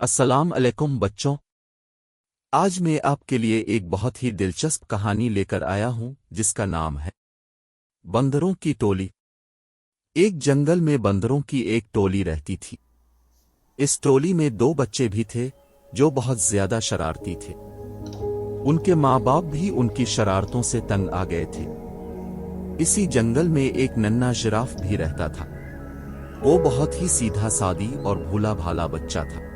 अस्सलाम अलैकुम बच्चों। आज मैं आपके लिए एक बहुत ही दिलचस्प कहानी लेकर आया हूं जिसका नाम है बंदरों की टोली। एक जंगल में बंदरों की एक टोली रहती थी। इस टोली में दो बच्चे भी थे जो बहुत ज्यादा शरारती थे। उनके माँ बाप भी उनकी शरारतों से तंग आ गए थे। इसी जंगल में एक नन्हा जिराफ भी रहता था। वो बहुत ही सीधा सादी और भोला भाला बच्चा था।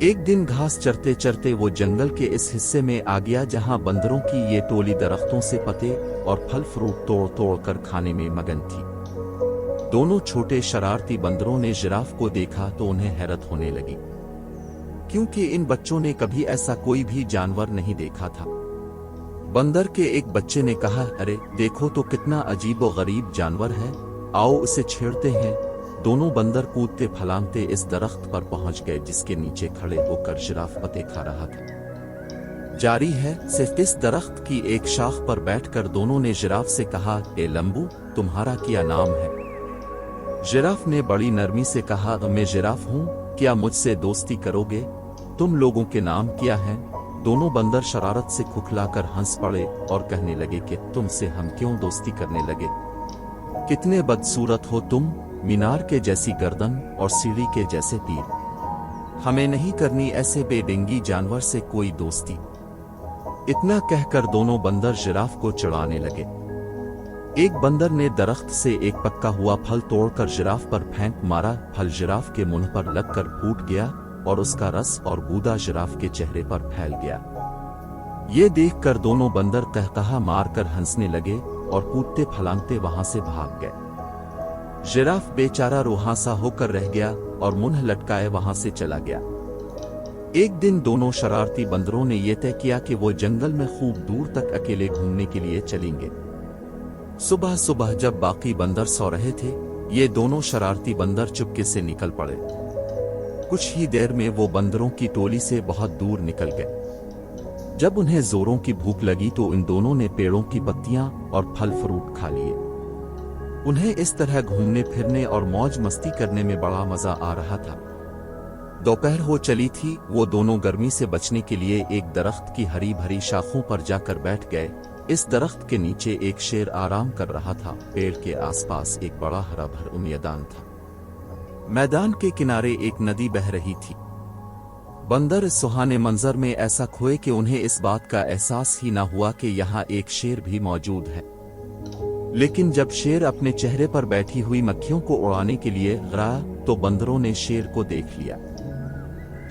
एक दिन घास चरते चरते वो जंगल के इस हिस्से में आ गया जहां बंदरों की ये टोली दरख्तों से पत्ते और फल फ्रूट तोड़ तोड़ कर खाने में मगन थी। दोनों छोटे शरारती बंदरों ने जिराफ को देखा तो उन्हें हैरत होने लगी, क्योंकि इन बच्चों ने कभी ऐसा कोई भी जानवर नहीं देखा था। बंदर के एक बच्चे ने कहा, अरे देखो तो कितना अजीब व गरीब जानवर है, आओ उसे छेड़ते हैं। दोनों बंदर कूदते फलांगते इस दरख्त पर पहुंच गए जिसके नीचे खड़े होकर जिराफ पत्ते खा रहा था। जारी है सिर्फ इस दरख्त की एक शाख पर बैठकर दोनों ने जिराफ से कहा, ए लंबू, तुम्हारा क्या नाम है? जिराफ ने बड़ी नरमी से कहा, मैं जिराफ हूं, क्या मुझसे दोस्ती करोगे? तुम लोगों के नाम क्या हैं? दोनों बंदर शरारत से खुखलाकर हंस पड़े और कहने लगे कि तुमसे हम क्यों दोस्ती करने लगे? कितने बदसूरत हो तुम, मीनार के जैसी गर्दन और सीढ़ी के जैसे तीर। हमें नहीं करनी ऐसे बेढंगी जानवर से कोई दोस्ती। इतना कहकर दोनों बंदर जिराफ को चिढ़ाने लगे। एक बंदर ने दरख्त से एक पक्का हुआ फल तोड़कर जिराफ पर फेंक मारा। फल जिराफ के मुंह पर लगकर फूट गया और उसका रस और गूदा जिराफ के चेहरे पर फैल गया। ये देखकर दोनों बंदर कहकहा मारकर हंसने लगे और कूदते फलांगते वहां से भाग गए। जिराफ बेचारा रुहासा होकर रह गया और मुंह लटकाए वहां से चला गया। एक दिन दोनों शरारती बंदरों ने यह तय किया कि वो जंगल में खूब दूर तक अकेले घूमने के लिए चलेंगे। सुबह सुबह जब बाकी बंदर सो रहे थे, ये दोनों शरारती बंदर चुपके से निकल पड़े। कुछ ही देर में वो बंदरों की टोली से बहुत दूर निकल गए। जब उन्हें जोरों की भूख लगी तो इन दोनों ने पेड़ों की पत्तियां और फल फ्रूट खा लिए। उन्हें इस तरह घूमने फिरने और मौज मस्ती करने में बड़ा मजा आ रहा था। दोपहर हो चली थी। वो दोनों गर्मी से बचने के लिए एक दरख्त की हरी भरी शाखों पर जाकर बैठ गए। इस दरख्त के नीचे एक शेर आराम कर रहा था। पेड़ के आसपास एक बड़ा हरा भरा मैदान था। मैदान के किनारे एक नदी बह रही थी। बंदर इस सुहाने मंजर में ऐसा खोए कि उन्हें इस बात का एहसास ही न हुआ कि यहाँ एक शेर भी मौजूद है। लेकिन जब शेर अपने चेहरे पर बैठी हुई मक्खियों को उड़ाने के लिए गया तो बंदरों ने शेर को देख लिया।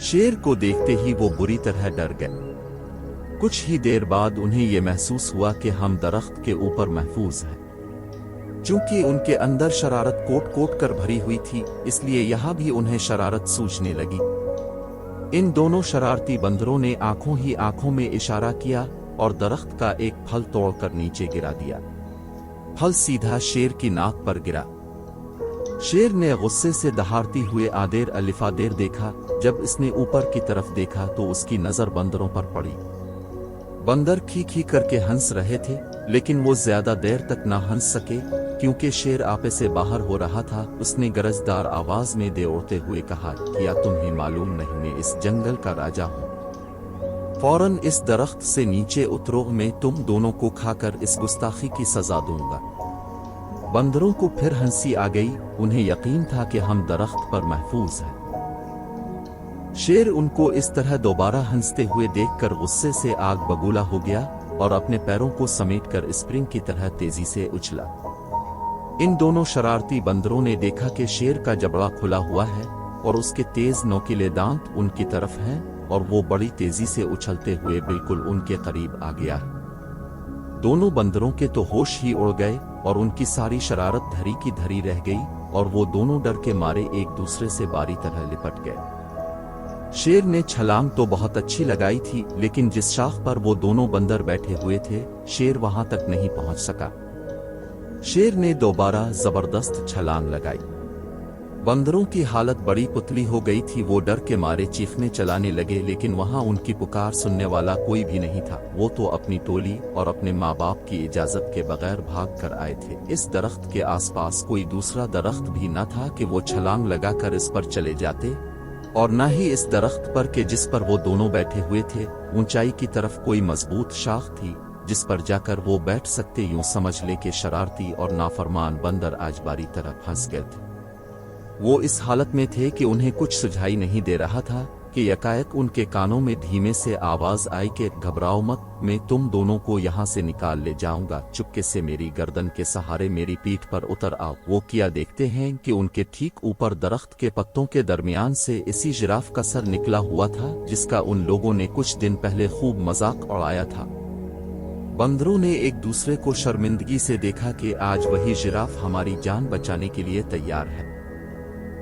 शेर को देखते ही वो बुरी तरह डर गए। कुछ ही देर बाद उन्हें यह महसूस हुआ कि हम दरख्त के ऊपर महफूज हैं। चूंकि उनके अंदर शरारत कोट कोट कर भरी हुई थी, इसलिए यहां भी उन्हें शरारत सूझने लगी। इन दोनों शरारती बंदरों ने आंखों ही आंखों में इशारा किया और दरख्त का एक फल तोड़कर नीचे गिरा दिया। फल सीधा शेर की नाक पर गिरा। शेर ने गुस्से से दहाड़ती हुए आदेर अलिफादेर देखा। जब इसने ऊपर की तरफ देखा तो उसकी नजर बंदरों पर पड़ी। बंदर खी खी करके हंस रहे थे, लेकिन वो ज्यादा देर तक ना हंस सके क्योंकि शेर आपे से बाहर हो रहा था। उसने गरजदार आवाज में दौड़ते हुए कहा, क्या तुम्हें मालूम नहीं मैं इस जंगल का राजा हूं? फौरन इस दरख्त से नीचे उतरो, मैं तुम दोनों को खाकर इस गुस्ताखी की सजा दूंगा। बंदरों को फिर हंसी आ गई। उन्हें यकीन था कि हम दरख्त पर महफूज हैं। शेर उनको इस तरह दोबारा हंसते हुए देखकर गुस्से से आग बबूला हो गया और अपने पैरों को समेटकर स्प्रिंग की तरह तेजी से उछला। इन दोनों शरारती बंदरों ने देखा कि शेर का जबड़ा खुला हुआ है और उसके तेज नोकीले दांत उनकी तरफ हैं और वो बड़ी तेजी से उछलते हुए बिल्कुल उनके करीब आ गया। दोनों बंदरों के तो होश ही उड़ गए और उनकी सारी शरारत धरी की धरी रह गई और वो दोनों डर के मारे एक दूसरे से बारी तरह लिपट गए। शेर ने छलांग तो बहुत अच्छी लगाई थी, लेकिन जिस शाख पर वो दोनों बंदर बैठे हुए थे, शेर वहां तक नहीं पहुंच सका। शेर ने दोबारा जबरदस्त छलांग लगाई। बंदरों की हालत बड़ी पुतली हो गई थी। वो डर के मारे चीखने चलाने लगे, लेकिन वहां उनकी पुकार सुनने वाला कोई भी नहीं था। वो तो अपनी टोली और अपने माँ बाप की इजाजत के बगैर भाग कर आए थे। इस दरख्त के आसपास कोई दूसरा दरख्त भी न था कि वो छलांग लगाकर इस पर चले जाते। और न ही इस दरख्त पर कि जिस पर वो दोनों बैठे हुए थे ऊंचाई की तरफ कोई मजबूत शाख थी जिस पर जाकर वो बैठ सकते। यूं समझ ले कि शरारती और नाफरमान बंदर आज बारी तरफ फंस गए थे। वो इस हालत में थे कि उन्हें कुछ सुझाई नहीं दे रहा था कि यकायक उनके कानों में धीमे से आवाज आई कि घबराओ मत, मैं तुम दोनों को यहाँ से निकाल ले जाऊंगा। चुपके से मेरी गर्दन के सहारे मेरी पीठ पर उतर आओ। वो किया देखते हैं कि उनके ठीक ऊपर दरख्त के पत्तों के दरमियान से इसी जिराफ का सर निकला हुआ था जिसका उन लोगों ने कुछ दिन पहले खूब मजाक उड़ाया था। बंदरों ने एक दूसरे को शर्मिंदगी से देखा कि आज वही जिराफ हमारी जान बचाने के लिए तैयार है।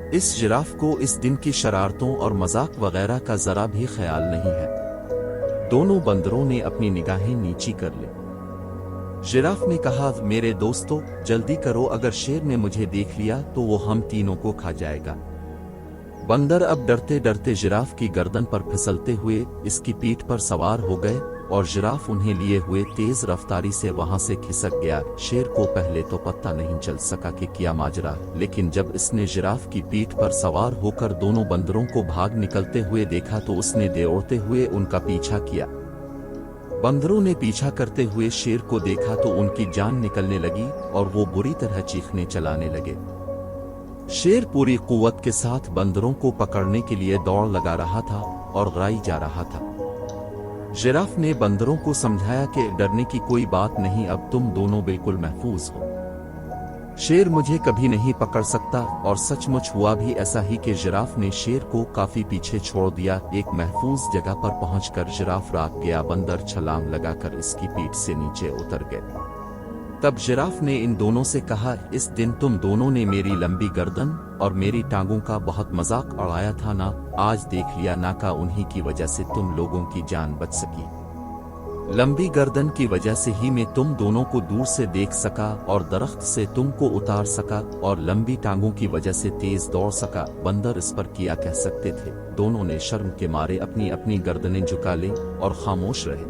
इस जिराफ को इस दिन की शरारतों और मजाक वगैरह का जरा भी ख्याल नहीं है। दोनों बंदरों ने अपनी निगाहें नीची कर ली। जिराफ ने कहा, मेरे दोस्तों जल्दी करो, अगर शेर ने मुझे देख लिया तो वो हम तीनों को खा जाएगा। बंदर अब डरते डरते जिराफ की गर्दन पर फिसलते हुए इसकी पीठ पर सवार हो गए और जिराफ उन्हें लिए हुए तेज रफ्तारी से वहां से खिसक गया। शेर को पहले तो पता नहीं चल सका कि क्या माजरा, लेकिन जब इसने जिराफ की पीठ पर सवार होकर दोनों बंदरों को भाग निकलते हुए देखा तो उसने दौड़ते हुए उनका पीछा किया। बंदरों ने पीछा करते हुए शेर को देखा तो उनकी जान निकलने लगी और वो बुरी तरह चीखने चलाने लगे। शेर पूरी कुव्वत के साथ बंदरों को पकड़ने के लिए दौड़ लगा रहा था और गाई जा रहा था। जिराफ ने बंदरों को समझाया कि डरने की कोई बात नहीं, अब तुम दोनों बिल्कुल महफूज हो। शेर मुझे कभी नहीं पकड़ सकता। और सचमुच हुआ भी ऐसा ही कि जिराफ ने शेर को काफी पीछे छोड़ दिया। एक महफूज जगह पर पहुंचकर जिराफ राग गया। बंदर छलांग लगाकर इसकी पीठ से नीचे उतर गए। तब जिराफ ने इन दोनों से कहा, इस दिन तुम दोनों ने मेरी लंबी गर्दन और मेरी टांगों का बहुत मजाक उड़ाया था ना, आज देख लिया ना का उन्हीं की वजह से तुम लोगों की जान बच सकी। लंबी गर्दन की वजह से ही मैं तुम दोनों को दूर से देख सका और दरख्त से तुमको उतार सका, और लंबी टांगों की वजह से तेज दौड़ सका। बंदर इस पर क्या कह सकते थे। दोनों ने शर्म के मारे अपनी अपनी गर्दनें झुका ली और खामोश रहे।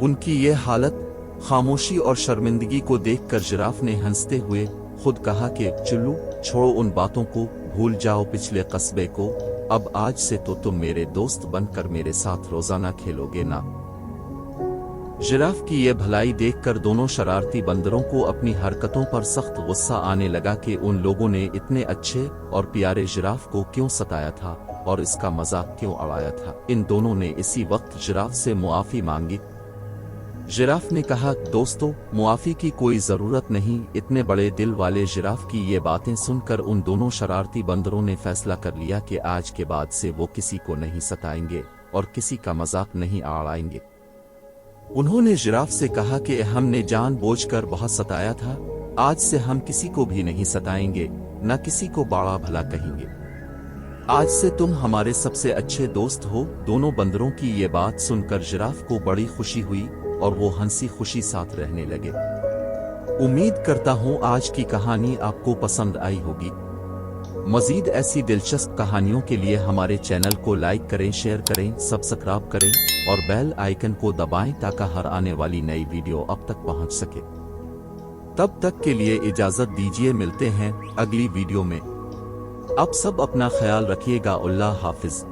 उनकी ये हालत, खामोशी और शर्मिंदगी को देखकर जिराफ ने हंसते हुए खुद कहा कि चलो छोड़ो उन बातों को, भूल जाओ पिछले कस्बे को, अब आज से तो तुम मेरे दोस्त बनकर मेरे साथ रोजाना खेलोगे ना। जिराफ की ये भलाई देखकर दोनों शरारती बंदरों को अपनी हरकतों पर सख्त गुस्सा आने लगा कि उन लोगों ने इतने अच्छे और प्यारे जिराफ को क्यों सताया था और इसका मजाक क्यों उड़ाया था। इन दोनों ने इसी वक्त जिराफ से मुआफी मांगी। जिराफ ने कहा, दोस्तों मुआफी की कोई जरूरत नहीं। इतने बड़े दिल वाले जिराफ की ये बातें सुनकर उन दोनों शरारती बंदरों ने फैसला कर लिया कि आज के बाद से वो किसी को नहीं सताएंगे और किसी का मजाक नहीं उड़ाएंगे। उन्होंने जिराफ से कहा कि हमने जानबूझकर बहुत सताया था, आज से हम किसी को भी नहीं सताएंगे, न किसी को बड़ा भला कहेंगे। आज से तुम हमारे सबसे अच्छे दोस्त हो। दोनों बंदरों की ये बात सुनकर जिराफ को बड़ी खुशी हुई और वो हंसी खुशी साथ रहने लगे। उम्मीद करता हूँ आज की कहानी आपको पसंद आई होगी। मजीद ऐसी दिलचस्प कहानियों के लिए हमारे चैनल को लाइक करें, शेयर करें, सब्सक्राइब करें और बेल आइकन को दबाएं ताकि हर आने वाली नई वीडियो अब तक पहुंच सके। तब तक के लिए इजाजत दीजिए, मिलते हैं अगली वीडियो में। आप सब अपना ख्याल रखिएगा। अल्लाह हाफिज।